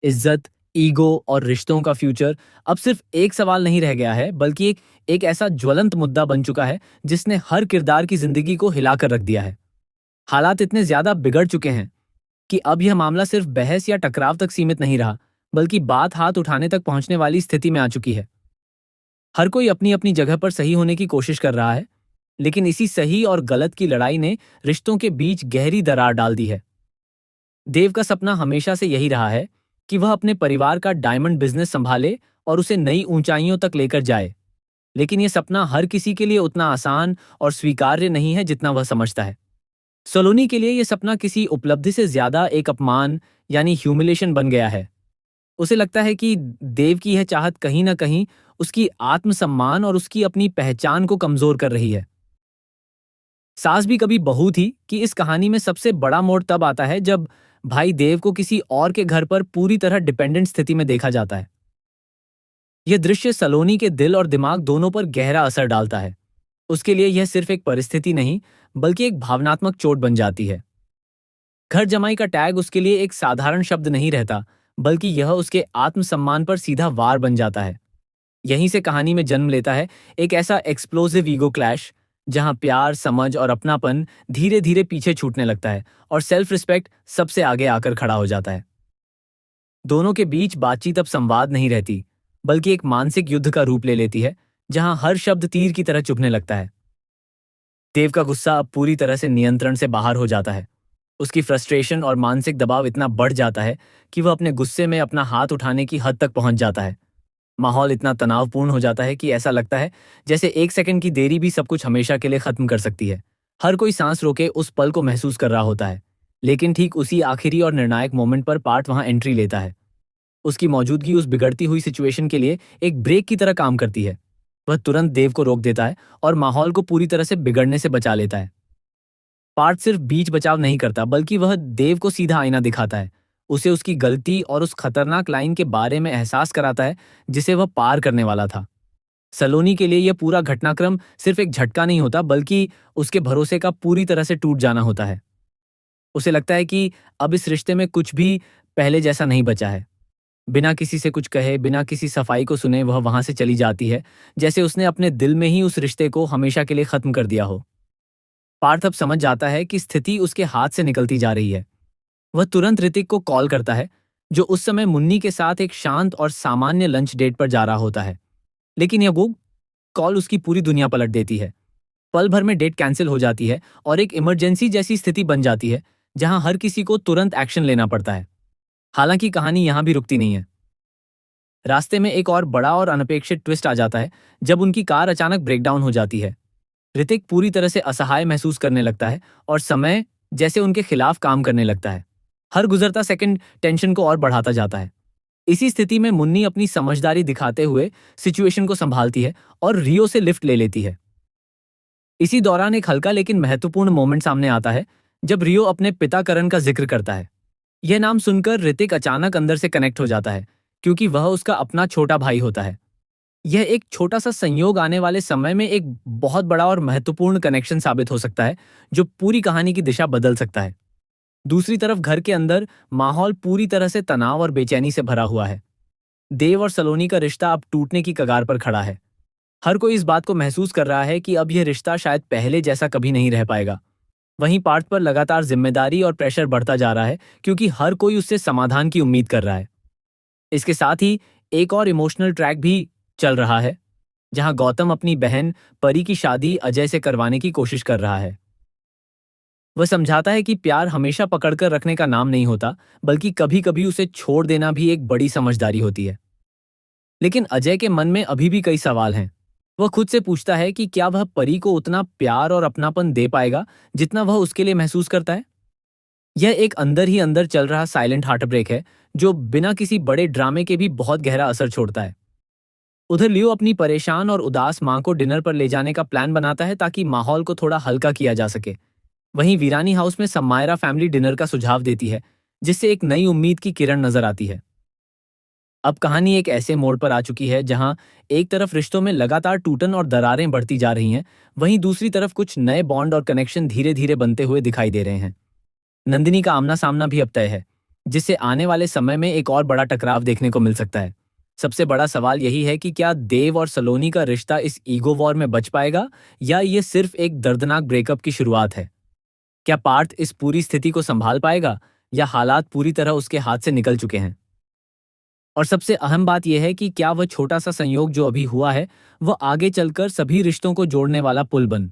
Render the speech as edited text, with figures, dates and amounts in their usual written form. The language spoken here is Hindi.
इज्जत, ईगो और रिश्तों का फ्यूचर अब सिर्फ एक सवाल नहीं रह गया है, बल्कि एक ऐसा ज्वलंत मुद्दा बन चुका है जिसने हर किरदार की जिंदगी को हिलाकर रख दिया है। हालात इतने ज्यादा बिगड़ चुके हैं कि अब यह मामला सिर्फ बहस या टकराव तक सीमित नहीं रहा, बल्कि बात हाथ उठाने तक पहुंचने वाली स्थिति में आ चुकी है। हर कोई अपनी अपनी जगह पर सही होने की कोशिश कर रहा है, लेकिन इसी सही और गलत की लड़ाई ने रिश्तों के बीच गहरी दरार डाल दी है। देव का सपना हमेशा से यही रहा है कि वह अपने परिवार का डायमंड बिजनेस संभाले और उसे नई ऊंचाइयों तक लेकर जाए। लेकिन यह सपना हर किसी के लिए उतना आसान और स्वीकार्य नहीं है जितना वह समझता है। सलोनी के लिए यह सपना किसी उपलब्धि से ज्यादा एक अपमान यानी ह्यूमिलेशन बन गया है। उसे लगता है कि देव की यह चाहत कहीं ना कहीं उसकी आत्मसम्मान और उसकी अपनी पहचान को कमजोर कर रही है। सास भी कभी बहू थी कि इस कहानी में सबसे बड़ा मोड़ तब आता है जब भाई देव को किसी और के घर पर पूरी तरह डिपेंडेंट स्थिति में देखा जाता है। यह दृश्य सलोनी के दिल और दिमाग दोनों पर गहरा असर डालता है। उसके लिए यह सिर्फ एक परिस्थिति नहीं, बल्कि एक भावनात्मक चोट बन जाती है। घर जमाई का टैग उसके लिए एक साधारण शब्द नहीं रहता, बल्कि यह उसके आत्मसम्मान पर सीधा वार बन जाता है। यहीं से कहानी में जन्म लेता है एक ऐसा एक्सप्लोसिव ईगो क्लैश, जहां प्यार, समझ और अपनापन धीरे धीरे पीछे छूटने लगता है और सेल्फ रिस्पेक्ट सबसे आगे आकर खड़ा हो जाता है। दोनों के बीच बातचीत अब संवाद नहीं रहती, बल्कि एक मानसिक युद्ध का रूप ले लेती है, जहां हर शब्द तीर की तरह चुभने लगता है। देव का गुस्सा अब पूरी तरह से नियंत्रण से बाहर हो जाता है। उसकी फ्रस्ट्रेशन और मानसिक दबाव इतना बढ़ जाता है कि वह अपने गुस्से में अपना हाथ उठाने की हद तक पहुंच जाता है। माहौल इतना तनावपूर्ण हो जाता है कि ऐसा लगता है जैसे एक सेकंड की देरी भी सब कुछ हमेशा के लिए खत्म कर सकती है। हर कोई सांस रोके उस पल को महसूस कर रहा होता है, लेकिन ठीक उसी आखिरी और निर्णायक मोमेंट पर पार्थ वहां एंट्री लेता है। उसकी मौजूदगी उस बिगड़ती हुई सिचुएशन के लिए एक ब्रेक की तरह काम करती है। वह तुरंत देव को रोक देता है और माहौल को पूरी तरह से बिगड़ने से बचा लेता है। पार्थ सिर्फ बीच बचाव नहीं करता, बल्कि वह देव को सीधा आईना दिखाता है। उसे उसकी गलती और उस खतरनाक लाइन के बारे में एहसास कराता है जिसे वह पार करने वाला था। सलोनी के लिए यह पूरा घटनाक्रम सिर्फ एक झटका नहीं होता, बल्कि उसके भरोसे का पूरी तरह से टूट जाना होता है। उसे लगता है कि अब इस रिश्ते में कुछ भी पहले जैसा नहीं बचा है। बिना किसी से कुछ कहे, बिना किसी सफाई को सुने वह वहां से चली जाती है, जैसे उसने अपने दिल में ही उस रिश्ते को हमेशा के लिए खत्म कर दिया हो। पार्थ अब समझ जाता है कि स्थिति उसके हाथ से निकलती जा रही है। वह तुरंत ऋतिक को कॉल करता है, जो उस समय मुन्नी के साथ एक शांत और सामान्य लंच डेट पर जा रहा होता है। लेकिन यह वो कॉल उसकी पूरी दुनिया पलट देती है। पल भर में डेट कैंसिल हो जाती है और एक इमरजेंसी जैसी स्थिति बन जाती है, जहां हर किसी को तुरंत एक्शन लेना पड़ता है। हालांकि कहानी यहां भी रुकती नहीं है। रास्ते में एक और बड़ा और अनपेक्षित ट्विस्ट आ जाता है जब उनकी कार अचानक ब्रेकडाउन हो जाती है। ऋतिक पूरी तरह से असहाय महसूस करने लगता है और समय जैसे उनके खिलाफ काम करने लगता है। हर गुजरता सेकंड टेंशन को और बढ़ाता जाता है। इसी स्थिति में मुन्नी अपनी समझदारी दिखाते हुए सिचुएशन को संभालती है और रियो से लिफ्ट ले लेती है। इसी दौरान एक हल्का लेकिन महत्वपूर्ण मोमेंट सामने आता है जब रियो अपने पिता करण का जिक्र करता है। यह नाम सुनकर ऋतिक अचानक अंदर से कनेक्ट हो जाता है, क्योंकि वह उसका अपना छोटा भाई होता है। यह एक छोटा सा संयोग आने वाले समय में एक बहुत बड़ा और महत्वपूर्ण कनेक्शन साबित हो सकता है, जो पूरी कहानी की दिशा बदल सकता है। दूसरी तरफ घर के अंदर माहौल पूरी तरह से तनाव और बेचैनी से भरा हुआ है। देव और सलोनी का रिश्ता अब टूटने की कगार पर खड़ा है। हर कोई इस बात को महसूस कर रहा है कि अब यह रिश्ता शायद पहले जैसा कभी नहीं रह पाएगा। वहीं पार्थ पर लगातार जिम्मेदारी और प्रेशर बढ़ता जा रहा है, क्योंकि हर कोई उससे समाधान की उम्मीद कर रहा है। इसके साथ ही एक और इमोशनल ट्रैक भी चल रहा है, जहां गौतम अपनी बहन परी की शादी अजय से करवाने की कोशिश कर रहा है। वह समझाता है कि प्यार हमेशा पकड़कर रखने का नाम नहीं होता, बल्कि कभी कभी उसे छोड़ देना भी एक बड़ी समझदारी होती है। लेकिन अजय के मन में अभी भी कई सवाल हैं। वह खुद से पूछता है कि क्या वह परी को उतना प्यार और अपनापन दे पाएगा जितना वह उसके लिए महसूस करता है। यह एक अंदर ही अंदर चल रहा साइलेंट हार्ट ब्रेक है, जो बिना किसी बड़े ड्रामे के भी बहुत गहरा असर छोड़ता है। उधर लियो अपनी परेशान और उदास मां को डिनर पर ले जाने का प्लान बनाता है ताकि माहौल को थोड़ा हल्का किया जा सके। वहीं वीरानी हाउस में सम्मायरा फैमिली डिनर का सुझाव देती है, जिससे एक नई उम्मीद की किरण नजर आती है। अब कहानी एक ऐसे मोड़ पर आ चुकी है जहां एक तरफ रिश्तों में लगातार टूटन और दरारें बढ़ती जा रही हैं, वहीं दूसरी तरफ कुछ नए बॉन्ड और कनेक्शन धीरे धीरे बनते हुए दिखाई दे रहे हैं। नंदिनी का आमना सामना भी अब तय है। जिससे आने वाले समय में एक और बड़ा टकराव देखने को मिल सकता है। सबसे बड़ा सवाल यही है कि क्या देव और सलोनी का रिश्ता इस ईगो वॉर में बच पाएगा या ये सिर्फ एक दर्दनाक ब्रेकअप की शुरुआत है। क्या पार्थ इस पूरी स्थिति को संभाल पाएगा या हालात पूरी तरह उसके हाथ से निकल चुके हैं। और सबसे अहम बात यह है कि क्या वह छोटा सा संयोग जो अभी हुआ है वह आगे चलकर सभी रिश्तों को जोड़ने वाला पुल बन